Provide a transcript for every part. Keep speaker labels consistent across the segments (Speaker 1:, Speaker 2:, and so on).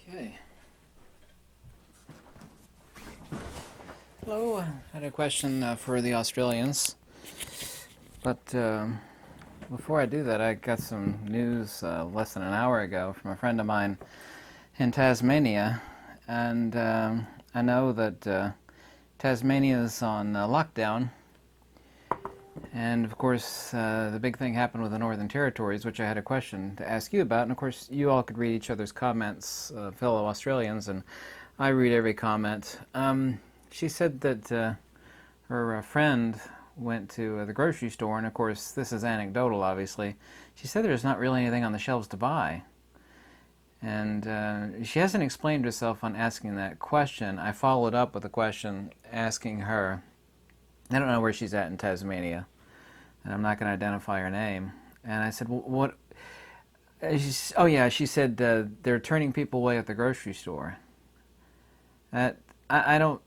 Speaker 1: Okay. Hello. I had a question for the Australians, but before I do that, I got some news less than an hour ago from a friend of mine in Tasmania, and I know that Tasmania is on lockdown, and of course the big thing happened with the Northern Territories, which I had a question to ask you about, and of course you all could read each other's comments, fellow Australians, and I read every comment. She said that her friend went to the grocery store, and of course this is anecdotal, obviously. She said there's not really anything on the shelves to buy. And she hasn't explained herself on asking that question. I followed up with a question asking her, I don't know where she's at in Tasmania, and I'm not going to identify her name. And I said, well, what? Oh yeah, she said they're turning people away at the grocery store. I don't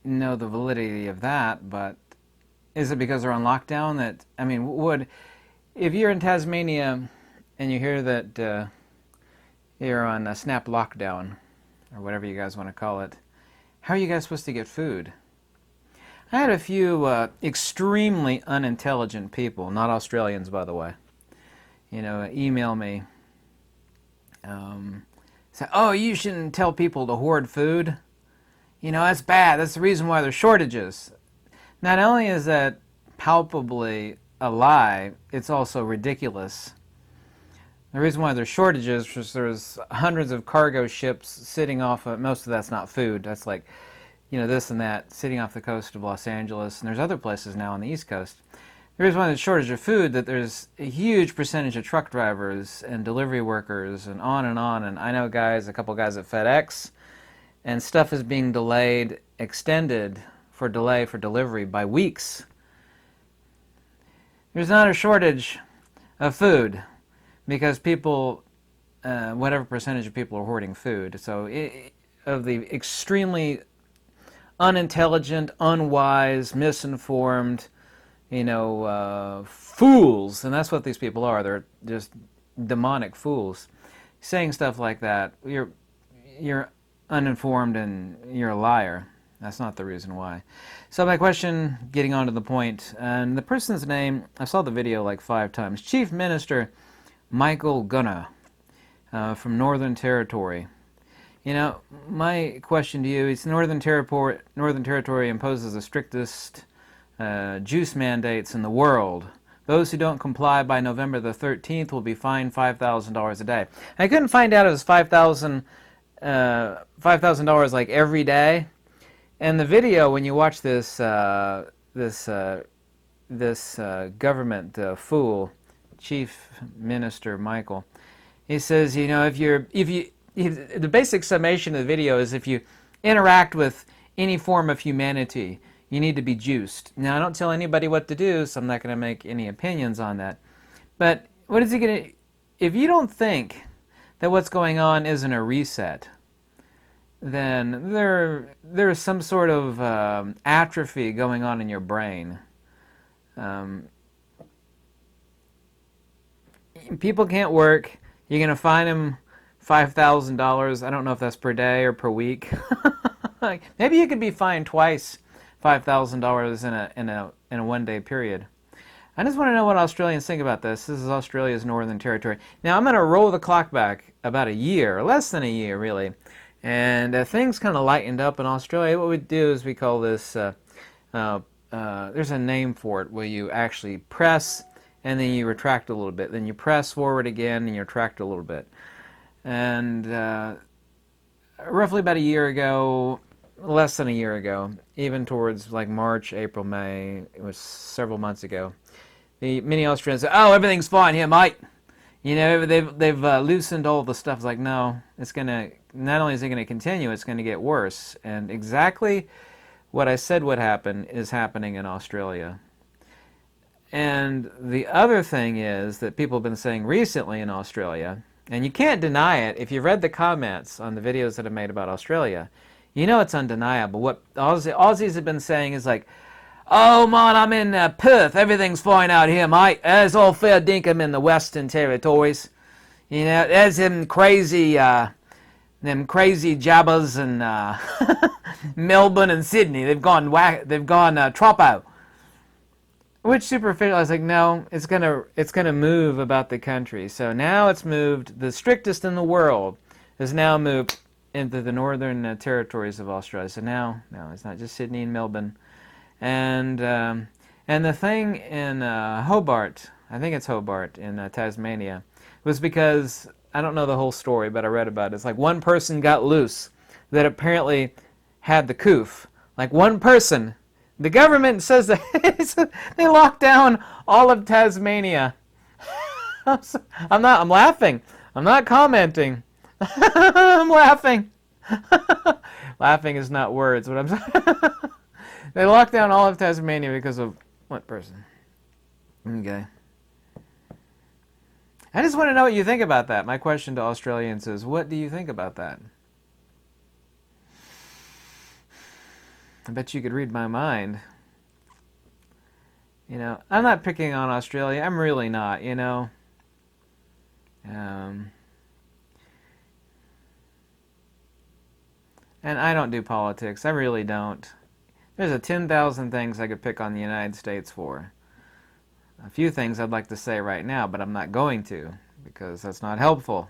Speaker 1: know the validity of that, but is it because they're on lockdown? That, I mean, if you're in Tasmania and you hear that you're on a snap lockdown, or whatever you guys want to call it, how are you guys supposed to get food? I had a few extremely unintelligent people, not Australians by the way, email me, say, oh, you shouldn't tell people to hoard food. That's bad. That's the reason why there's shortages. Not only is that palpably a lie, it's also ridiculous. The reason why there's shortages is there's hundreds of cargo ships sitting off of, most of that's not food, that's like, this and that, sitting off the coast of Los Angeles, and there's other places now on the East Coast. The reason why there's a shortage of food, that there's a huge percentage of truck drivers and delivery workers and on, and I know a couple guys at FedEx, and stuff is being delayed, extended for delivery by weeks. There's not a shortage of food because people, whatever percentage of people are hoarding food. So of the extremely unintelligent, unwise, misinformed, fools, and that's what these people are. They're just demonic fools. Saying stuff like that, you're uninformed and you're a liar. That's not the reason why. So my question, getting on to the point, and the person's name, I saw the video like 5 times, Chief Minister Michael Gunner from Northern Territory. My question to you is, Northern Territory imposes the strictest juice mandates in the world. Those who don't comply by November the 13th will be fined $5,000 a day. I couldn't find out it was $5,000 like every day. And the video, when you watch this government fool, Chief Minister Michael, he says, the basic summation of the video is if you interact with any form of humanity, you need to be juiced. Now, I don't tell anybody what to do, so I'm not going to make any opinions on that. But what is he going to? If you don't think that what's going on isn't a reset, then there's some sort of atrophy going on in your brain. People can't work. You're going to fine them $5,000. I don't know if that's per day or per week. Maybe you could be fined twice $5,000 in a one-day period. I just want to know what Australians think about this. This is Australia's Northern Territory. Now I'm going to roll the clock back about a year, less than a year really, and things kind of lightened up in Australia. What we do is we call this, there's a name for it, where you actually press and then you retract a little bit. Then you press forward again and you retract a little bit. And roughly about a year ago, less than a year ago, even towards like March, April, May, it was several months ago, many Australians said, oh, everything's fine here, mate. They've loosened all the stuff. It's like, no, it's going to, not only is it going to continue, it's going to get worse. And exactly what I said would happen is happening in Australia. And the other thing is that people have been saying recently in Australia, and you can't deny it if you've read the comments on the videos that I made about Australia, it's undeniable. What Aussies have been saying is like, oh man, I'm in Perth, everything's fine out here, mate. It's all fair dinkum in the Western Territories. There's them crazy them crazy Jabbas and Melbourne and Sydney. They've gone tropo. Which superficial? I was like, no, it's gonna move about the country. So now it's moved. The strictest in the world has now moved into the northern territories of Australia. So now, no, it's not just Sydney and Melbourne, and the thing in Hobart, I think it's Hobart in Tasmania, was because I don't know the whole story, but I read about it. It's like one person got loose that apparently had the coof. Like one person. The government says that they locked down all of Tasmania. I'm laughing. I'm not commenting. I'm laughing. Laughing is not words, but I'm saying. They locked down all of Tasmania because of what person? Okay. I just want to know what you think about that. My question to Australians is, what do you think about that? I bet you could read my mind. You know, I'm not picking on Australia. I'm really not, you know. And I don't do politics. I really don't. There's 10,000 things I could pick on the United States for. A few things I'd like to say right now, but I'm not going to because that's not helpful.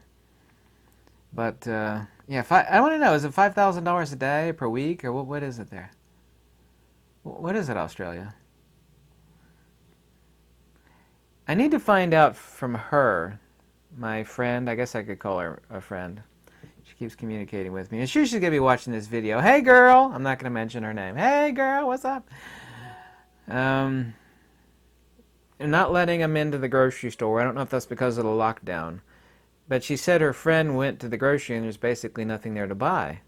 Speaker 1: But yeah, I want to know, is it $5,000 a day per week, or what is it there? What is it, Australia? I need to find out from her, my friend. I guess I could call her a friend. She keeps communicating with me. And she's going to be watching this video. Hey, girl. I'm not going to mention her name. Hey, girl. What's up? And not letting them into the grocery store. I don't know if that's because of the lockdown. But she said her friend went to the grocery and there's basically nothing there to buy.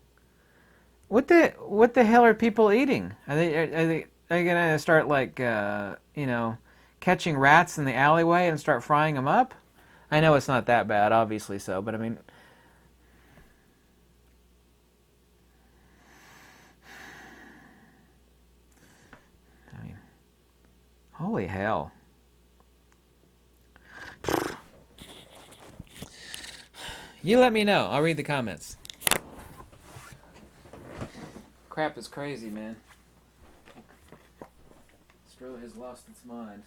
Speaker 1: What the hell are people eating? Are they gonna start like you know, catching rats in the alleyway and start frying them up? I know it's not that bad, obviously so, but I mean, holy hell. You let me know. I'll read the comments. Crap is crazy, man. Australia has lost its mind.